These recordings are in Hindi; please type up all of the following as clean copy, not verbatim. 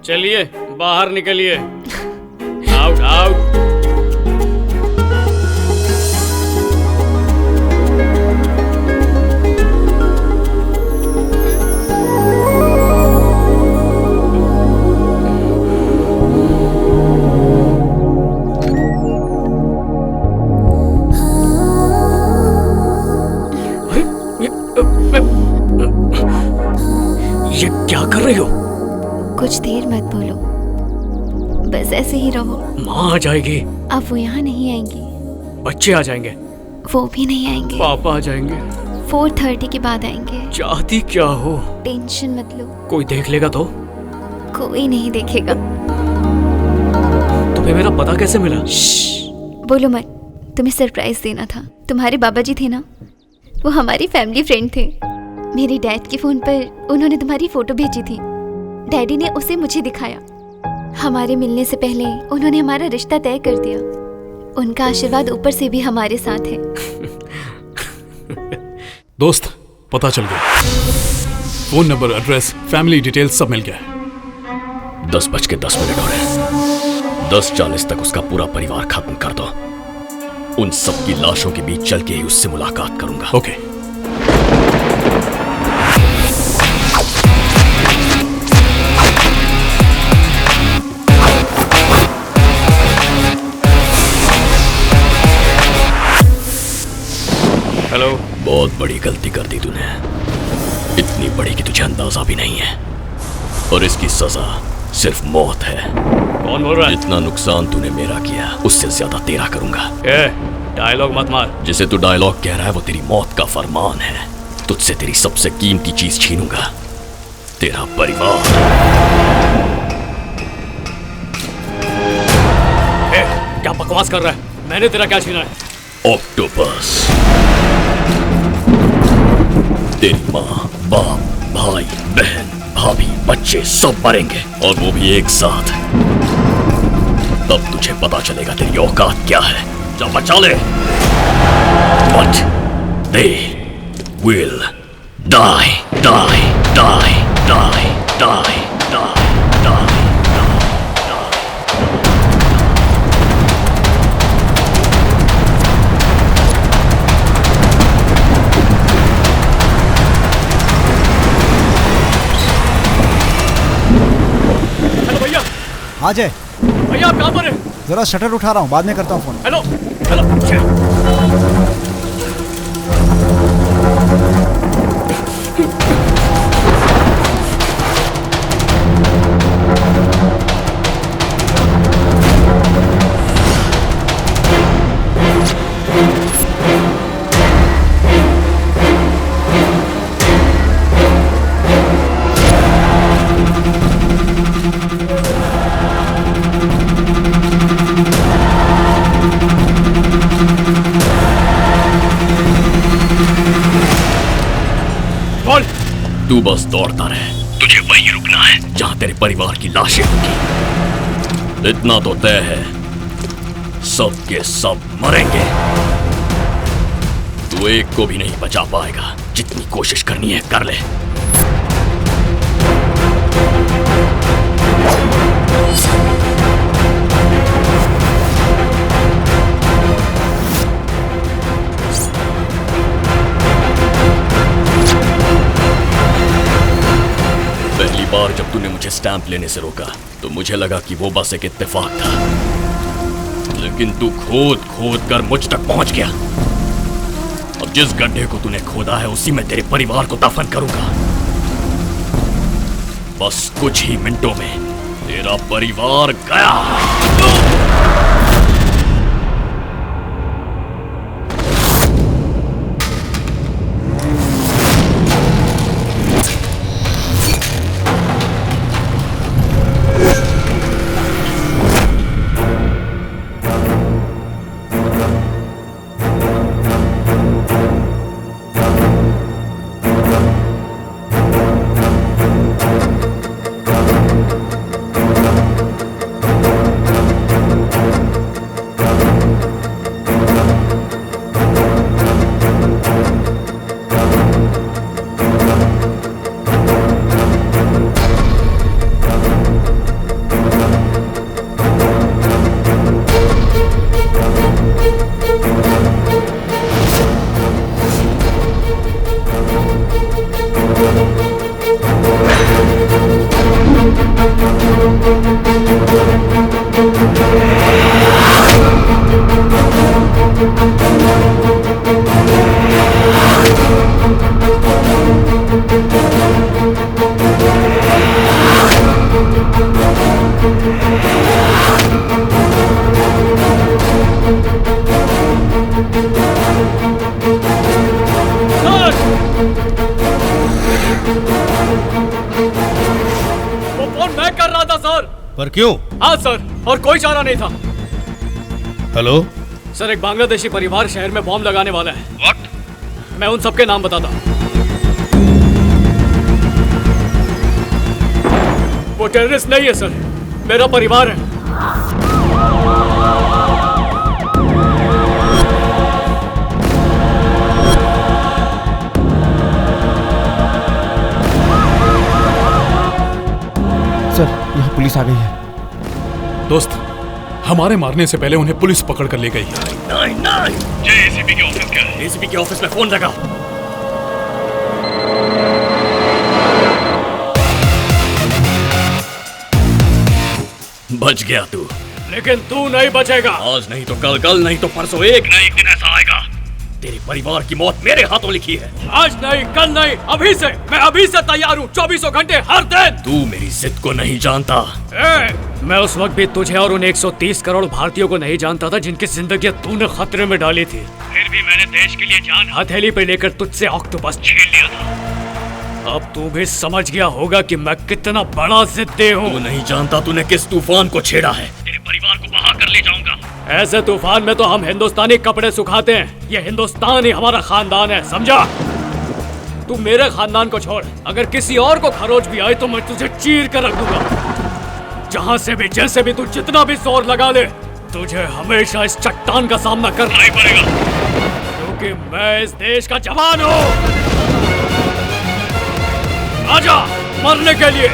चलिए बाहर निकलिए। Out out. ये क्या कर रही हो? कुछ देर मत बोलो, बस ऐसे ही रहो। माँ आ जाएगी। अब वो यहाँ नहीं आएंगी। बच्चे आ जाएंगे। वो भी नहीं आएंगे। पापा आ जाएंगे। 4:30 के बाद आएंगे। चाहती क्या हो? टेंशन मत लो। कोई देख लेगा तो? कोई नहीं देखेगा। तुम्हें मेरा पता कैसे मिला? बोलो मत। तुम्हें सरप्राइज देना था। तुम्हारे बाबा जी थे ना, वो हमारी फैमिली फ्रेंड थे। मेरे डैड के फोन पर उन्होंने तुम्हारी फोटो भेजी थी। डैडी ने उसे मुझे दिखाया। हमारे मिलने से पहले उन्होंने हमारा रिश्ता तय कर दिया। उनका आशीर्वाद ऊपर से भी हमारे साथ है। दोस्त, पता चल गया। Phone number, address, family details सब मिल गया। 10:10 हो रहे हैं। 10:40 तक उसका पूरा परिवार खत्म कर दो। उन सब की लाशों के बीच चल के ही उससे मुलाकात करूंगा। ओके। हेलो। बहुत बड़ी गलती कर दी तूने, इतनी बड़ी कि तुझे अंदाजा भी नहीं है, और इसकी सजा सिर्फ मौत है। कौन बोल रहा है? जितना नुकसान तूने मेरा किया उससे ज्यादा तेरा करूंगा। डायलॉग मत मार। जिसे तू डायलॉग कह रहा है वो तेरी मौत का फरमान है। तुझसे तेरी सबसे कीमती चीज छीनूंगा, तेरा परिवार। क्या बकवास कर रहा है? मैंने तेरा क्या छीना है? ऑक्टोपस, तेरी माँ, बाप, भाई, बहन, भाभी, बच्चे सब मरेंगे, और वो भी एक साथ। तब तुझे पता चलेगा तेरी औकात क्या है। जा बचा ले। But they will die, die, die, die, die, die, die. हाँ जय भैया, आप कहाँ पर हैं? जरा शटर उठा रहा हूँ, बाद में करता हूँ फोन। Hello hello. तू बस दौड़ता रहे, तुझे वहीं रुकना है जहां तेरे परिवार की लाशें होंगी। इतना तो तय है, सब के सब मरेंगे। तू एक को भी नहीं बचा पाएगा। जितनी कोशिश करनी है कर ले। पहली बार जब तूने मुझे स्टैंप लेने से रोका तो मुझे लगा कि वो बस एक इत्तेफाक था, लेकिन तू खोद खोद कर मुझ तक पहुंच गया। अब जिस गड्ढे को तूने खोदा है उसी में तेरे परिवार को दफन करूंगा। बस कुछ ही मिनटों में तेरा परिवार गया। फोन मैं कर रहा था सर। पर क्यों? हाँ सर, और कोई चारा नहीं था। हेलो सर, एक बांग्लादेशी परिवार शहर में बॉम्ब लगाने वाला है। व्हाट? मैं उन सबके नाम बताता हूँ। वो टेररिस्ट नहीं है सर, मेरा परिवार है। सर, यहाँ पुलिस आ गई है। दोस्त, हमारे मारने से पहले उन्हें पुलिस पकड़ कर ले गई है। नहीं नहीं, ये एसीपी के ऑफिस क्या है? एसीपी के ऑफिस में फोन लगा। बच गया तू, लेकिन तू नहीं बचेगा। आज नहीं तो कल, कल नहीं तो परसों, एक न एक दिन ऐसा आएगा। तेरे परिवार की मौत मेरे हाथों लिखी है। आज नहीं, कल नहीं, अभी से। मैं अभी से तैयार हूँ, 24 घंटे हर दिन। तू मेरी जिद को नहीं जानता। मैं उस वक्त भी तुझे और उन 130 करोड़ भारतीयों को नहीं जानता था जिनकी जिंदगी तूने खतरे में डाली थी। फिर भी मैंने देश के लिए जान हथेली पे लेकर तुझसे ऑक्टोपस छीन लिया था। अब तू भी समझ गया होगा कि मैं कितना बड़ा जिद्दी हूँ। तू नहीं जानता तूने किस तूफान को छेड़ा है। तेरे परिवार को बहा कर ले जाऊंगा। ऐसे तूफान में तो हम हिंदुस्तानी कपड़े सुखाते हैं। ये हिंदुस्तान ही हमारा खानदान है, समझा? तू मेरे खानदान को छोड़, अगर किसी और को खरोच भी आई तो मैं तुझे चीर कर रख दूंगा। जहाँ से भी, जैसे भी, तू जितना भी जोर लगा ले, तुझे हमेशा इस चट्टान का सामना करना ही पड़ेगा, क्योंकि मैं इस देश का जवान हूँ। आजा मरने के लिए।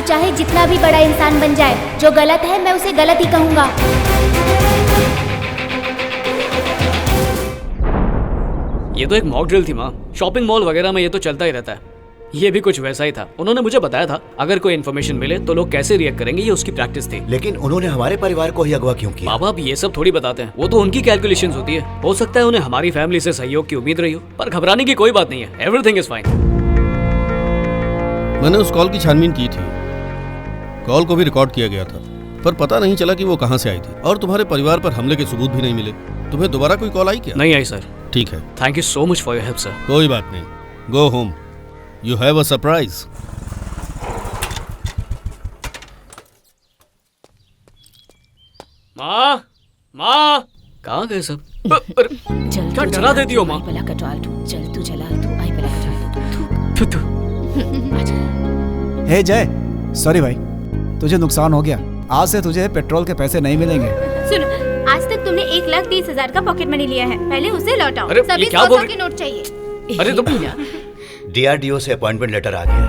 चाहे जितना भी बड़ा इंसान बन जाए, जो गलत है मैं उसे गलत ही कहूंगा। ये तो एक मॉक ड्रिल थी माँ। शॉपिंग मॉल वगैरह में ये तो चलता ही रहता है। ये भी कुछ वैसा ही था। उन्होंने मुझे बताया था अगर कोई इन्फॉर्मेशन मिले तो लोग कैसे रिएक्ट करेंगे, ये उसकी प्रैक्टिस थी। लेकिन उन्होंने हमारे परिवार को ही अगवा क्यों किया? बाबा अब ये सब थोड़ी बताते हैं, वो तो उनकी कैलकुलेशंस होती है। हो सकता है उन्हें हमारी फैमिली से सहयोग की उम्मीद रही हो, पर घबराने की कोई बात नहीं है। Everything is fine. मैंने उस कॉल की छानबीन की थी। कॉल को भी रिकॉर्ड किया गया था, पर पता नहीं चला कि वो कहां से आई थी। और तुम्हारे परिवार पर हमले के सबूत भी नहीं मिले। तुम्हें दोबारा कोई कॉल आई क्या? नहीं आई सर। ठीक है, thank you so much for your help sir. कोई बात नहीं, go home, you have a surprise. माँ, माँ, कहाँ गए सब? क्या डरा देती हो माँ? चल तू चला, तू आई पला थू, थू। हे जय, सॉरी भाई, तुझे नुकसान हो गया। आज से तुझे पेट्रोल के पैसे नहीं मिलेंगे। सुनो, आज तक तुमने 1,30,000 का पॉकेट मनी लिया है, पहले उसे लौटाओ। अरे, सभी ये क्या बोल 100 के नोट चाहिए। अरे तो DRDO से अपॉइंटमेंट लेटर आ गया।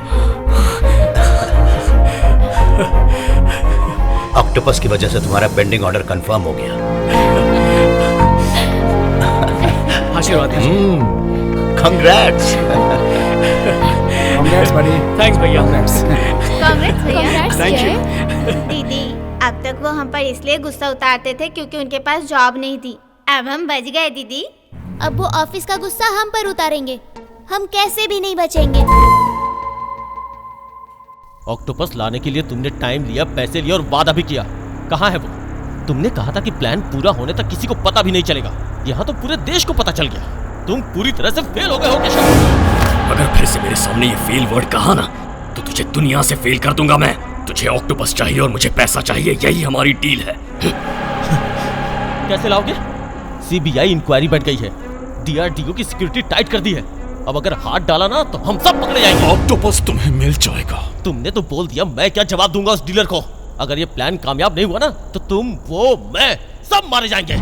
ऑक्टोपस की वजह से तुम्हारा पेंडिंग ऑर्डर कंफर्म हो गया। आशीर्वाद दीजिए। कांग्रेट्स। Congrats buddy। थैंक्स भैया। कांग्रेट्स भैया। Thank you. दीदी, अब तक वो हम पर इसलिए गुस्सा उतारते थे क्योंकि उनके पास जॉब नहीं थी। अब हम बच गए दीदी। अब वो ऑफिस का गुस्सा हम पर उतारेंगे। हम कैसे भी नहीं बचेंगे। ऑक्टोपस लाने के लिए तुमने टाइम लिया, पैसे लिए और वादा भी किया। कहाँ है वो? तुमने कहा था कि प्लान पूरा होने तक किसी को पता भी नहीं चलेगा। यहाँ तो पूरे देश को पता चल गया। तुम पूरी तरह से फेल हो गए हो केशव। अगर फिर से मेरे सामने ये फेल वर्ड कहा ना, तो तुझे दुनिया से फेल कर दूंगा मैं। तुझे ऑक्टोपस चाहिए और मुझे पैसा चाहिए, यही हमारी डील है। कैसे लाओगे? CBI इंक्वायरी बैठ गई है। DRDO की सिक्योरिटी टाइट कर दी है। अब अगर हाथ डाला ना तो हम सब पकड़े जाएंगे। ऑक्टोपस तुम्हें मिल जाएगा। तुमने तो बोल दिया, मैं क्या जवाब दूंगा उस डीलर को? अगर ये प्लान कामयाब नहीं हुआ ना तो तुम, वो, मैं सब मारे जाएंगे।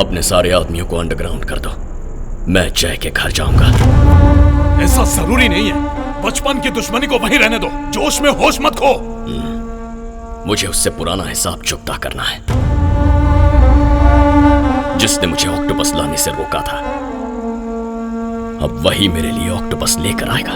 अपने सारे आदमियों को अंडरग्राउंड कर दो। मैं जय के घर जाऊंगा। ऐसा जरूरी नहीं है। बचपन की दुश्मनी को वहीं रहने दो। जोश में होश मत खो। मुझे उससे पुराना हिसाब चुकता करना है, जिसने मुझे ऑक्टोपस लाने से रोका था। अब वही मेरे लिए ऑक्टोपस लेकर आएगा।